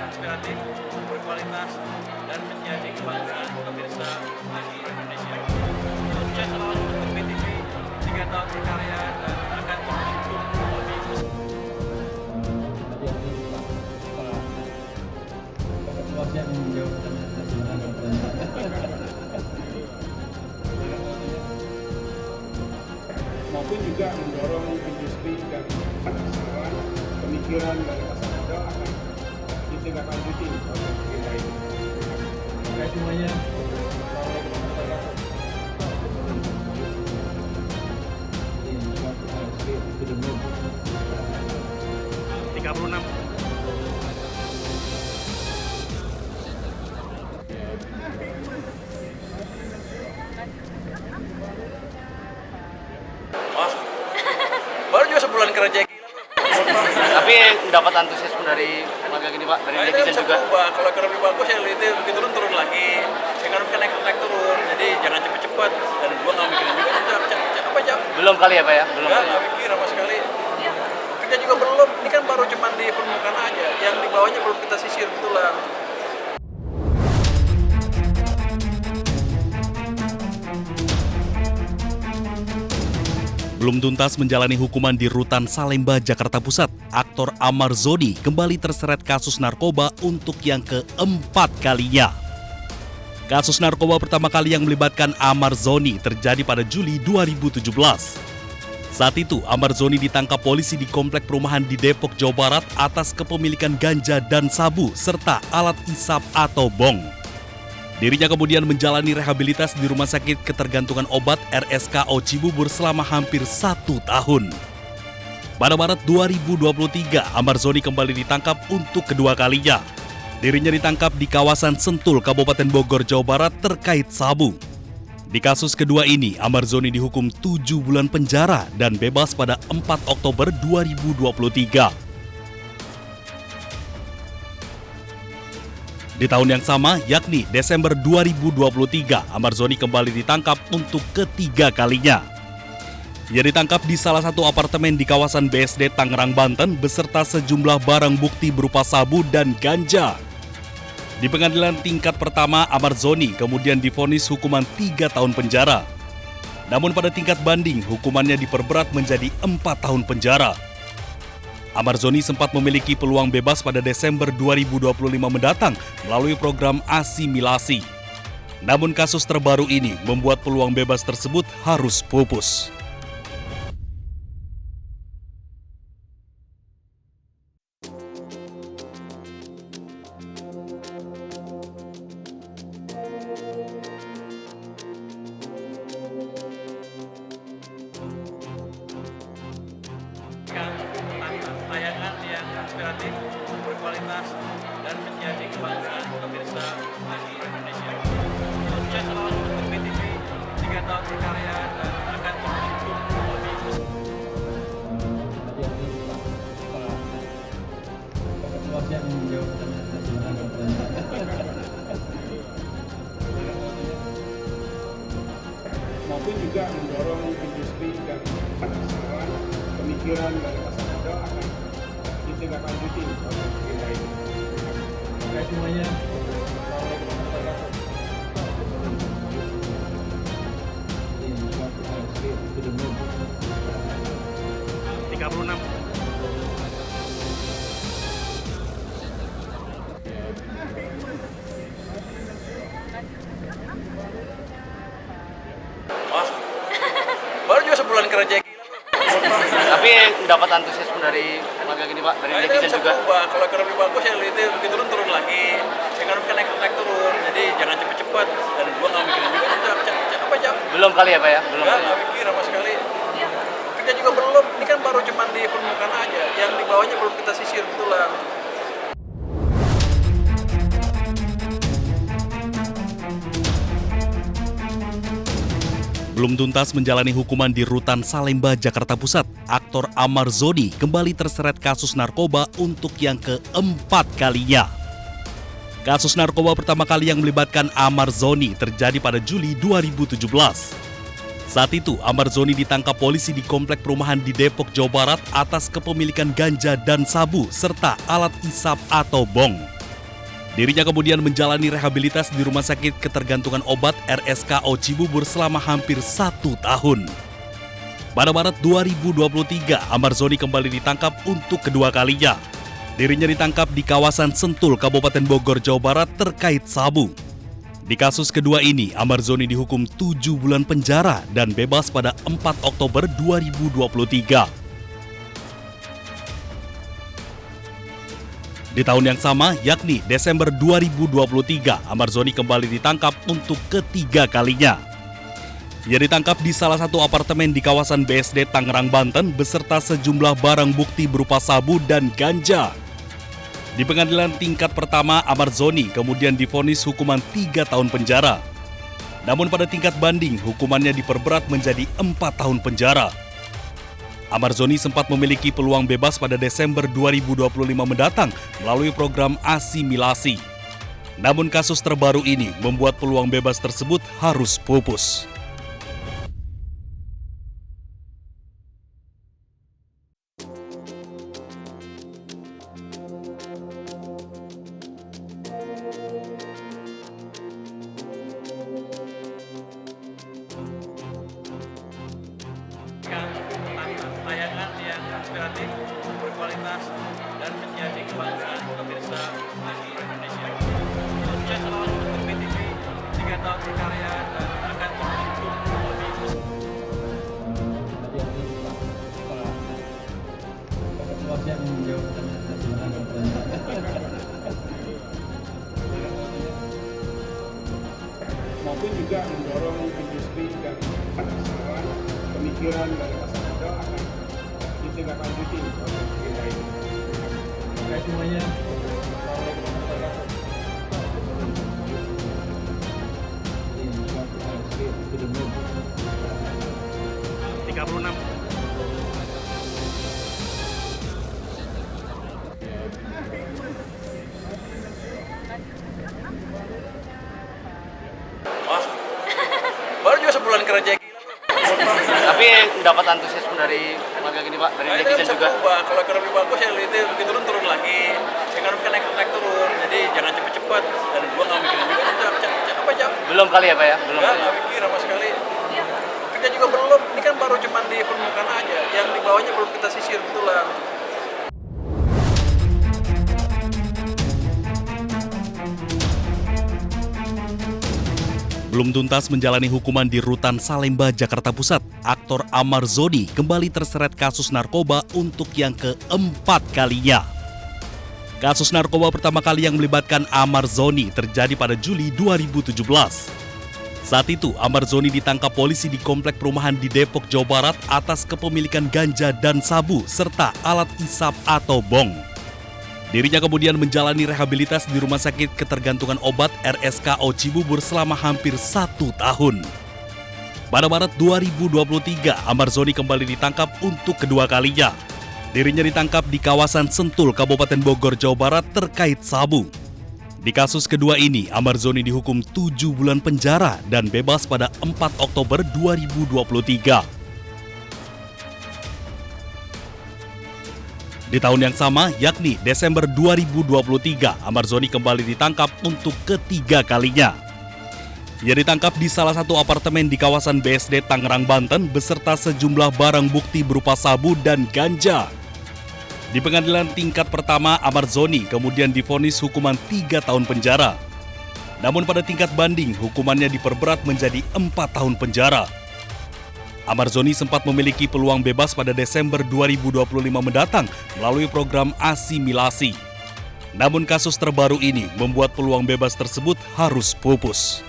inspiratif, berkualitas, dan menjadi kebanggaan pemirsa Indonesia. Sukses selalu untuk BTV, 3 tahun berkarya dan akan terus tumbuh lebih besar. Maupun juga mendorong industri dan saran pemikiran dari pasar modal akan ditindaklanjuti oleh kita ini. Terima kasih semuanya. Wah, baru juga sebulan kerja gila. Tapi dapat antusiasme dari magang ini Pak, dari Nah, itu netizen bisa juga. berubah. Kalau ekonomi bagus ya itu begitu turun lagi. Ekonomi kan naik turun. Jadi jangan cepet-cepet. Dan gua nggak mikirin juga apa jam. Belum kali ya Pak ya? Belum. Nggak mikir sama sekali. Kerja juga belum. Ini kan baru cuman di permukaan aja. Yang di bawahnya belum kita sisir betulan. Belum tuntas menjalani hukuman di Rutan Salemba, Jakarta Pusat, aktor Amar Zoni kembali terseret kasus narkoba untuk yang keempat kalinya. Kasus narkoba pertama kali yang melibatkan Amar Zoni terjadi pada Juli 2017. Saat itu, Amar Zoni ditangkap polisi di komplek perumahan di Depok, Jawa Barat atas kepemilikan ganja dan sabu serta alat isap atau bong. Dirinya kemudian menjalani rehabilitas di Rumah Sakit Ketergantungan Obat RSKO Cibubur selama hampir 1 tahun. Pada Maret 2023, Amar Zoni kembali ditangkap untuk kedua kalinya. Dirinya ditangkap di kawasan Sentul, Kabupaten Bogor, Jawa Barat terkait sabu. Di kasus kedua ini, Amar Zoni dihukum 7 bulan penjara dan bebas pada 4 Oktober 2023. Di tahun yang sama, yakni Desember 2023, Amar Zoni kembali ditangkap untuk ketiga kalinya. Ia ditangkap di salah satu apartemen di kawasan BSD Tangerang, Banten beserta sejumlah barang bukti berupa sabu dan ganja. Di pengadilan tingkat pertama, Amar Zoni kemudian divonis hukuman 3 tahun penjara. Namun pada tingkat banding, hukumannya diperberat menjadi 4 tahun penjara. Amar Zoni sempat memiliki peluang bebas pada Desember 2025 mendatang melalui program asimilasi. Namun kasus terbaru ini membuat peluang bebas tersebut harus pupus. Tayangan yang inspiratif, berkualitas, dan menjadi kebanggaan pemirsa Indonesia. Sukses selalu untuk BTV, 3 tahun berkarya dan akan terus tumbuh lebih besar. Maupun juga mendorong industri dan saran pemikiran dari pasar modal akan ditindaklanjuti oleh kita ini. Terima kasih semuanya. Wah, baru juga sebulan kerja gila. Tapi dapat antusiasme dari magang ini Pak, dari Nah, itu netizen bisa juga. berubah. Kalau ekonomi bagus ya itu begitu turun lagi. Ekonomi kan naik turun. Jadi jangan cepet-cepet. Dan gua nggak mikirin juga apa jam. Belum kali ya Pak ya? Belum. Nggak mikir sama sekali. Kerja juga belum. Ini kan baru cuman di permukaan aja. Yang di bawahnya belum kita sisir betulan. Belum tuntas menjalani hukuman di Rutan Salemba, Jakarta Pusat, aktor Amar Zoni kembali terseret kasus narkoba untuk yang keempat kalinya. Kasus narkoba pertama kali yang melibatkan Amar Zoni terjadi pada Juli 2017. Saat itu, Amar Zoni ditangkap polisi di komplek perumahan di Depok, Jawa Barat atas kepemilikan ganja dan sabu serta alat isap atau bong. Dirinya kemudian menjalani rehabilitas di Rumah Sakit Ketergantungan Obat RSKO Cibubur selama hampir 1 tahun. Pada Maret 2023, Amarzoni kembali ditangkap untuk kedua kalinya. Dirinya ditangkap di kawasan Sentul, Kabupaten Bogor, Jawa Barat terkait sabu. Di kasus kedua ini, Amarzoni dihukum 7 bulan penjara dan bebas pada 4 Oktober 2023. Di tahun yang sama, yakni Desember 2023, Amarzoni kembali ditangkap untuk ketiga kalinya. Ia ditangkap di salah satu apartemen di kawasan BSD Tangerang, Banten beserta sejumlah barang bukti berupa sabu dan ganja. Di pengadilan tingkat pertama, Amarzoni kemudian divonis hukuman 3 tahun penjara. Namun pada tingkat banding, hukumannya diperberat menjadi 4 tahun penjara. Amarzoni sempat memiliki peluang bebas pada Desember 2025 mendatang melalui program asimilasi. Namun kasus terbaru ini membuat peluang bebas tersebut harus pupus. Tayangan yang inspiratif, berkualitas, dan menjadi kebanggaan pemirsa Indonesia. Sukses selalu untuk PTV, 3 tahun berkarya dan akan terus tumbuh lebih. Maupun juga mendorong industri dan saran pemikiran dari masa muda akan ditindaklanjuti oleh kita ini. Terima kasih semuanya. Assalamualaikum warahmatullahi wabarakatuh. 36. Wah, baru juga sebulan kerja gila. Tapi dapat antusiasme dari warga gini Pak, dari Nah, itu netizen bisa juga. berubah. Kalau ekonomi bagus ya itu begitu turun lagi. Ekonomi kan naik turun. Jadi jangan cepet-cepet. Dan gua nggak mikirin juga apa jam. Belum kali ya Pak ya? Belum kali. Nggak mikir sama sekali. Kerja juga belum. Ini kan baru cuman di permukaan aja. Yang di bawahnya belum kita sisir betulan. Belum tuntas menjalani hukuman di Rutan Salemba, Jakarta Pusat, aktor Amarzoni kembali terseret kasus narkoba untuk yang keempat kalinya. Kasus narkoba pertama kali yang melibatkan Amarzoni terjadi pada Juli 2017. Saat itu, Amarzoni ditangkap polisi di komplek perumahan di Depok, Jawa Barat atas kepemilikan ganja dan sabu serta alat isap atau bong. Dirinya kemudian menjalani rehabilitas di Rumah Sakit Ketergantungan Obat RSKO Cibubur selama hampir 1 tahun. Pada Maret 2023, Amarzoni kembali ditangkap untuk kedua kalinya. Dirinya ditangkap di kawasan Sentul, Kabupaten Bogor, Jawa Barat terkait sabu. Di kasus kedua ini, Amarzoni dihukum 7 bulan penjara dan bebas pada 4 Oktober 2023. Di tahun yang sama, yakni Desember 2023, Amarzoni kembali ditangkap untuk ketiga kalinya. Ia ditangkap di salah satu apartemen di kawasan BSD Tangerang, Banten beserta sejumlah barang bukti berupa sabu dan ganja. Di pengadilan tingkat pertama, Amarzoni kemudian divonis hukuman 3 tahun penjara. Namun pada tingkat banding, hukumannya diperberat menjadi 4 tahun penjara. Amarzoni sempat memiliki peluang bebas pada Desember 2025 mendatang melalui program asimilasi. Namun kasus terbaru ini membuat peluang bebas tersebut harus pupus.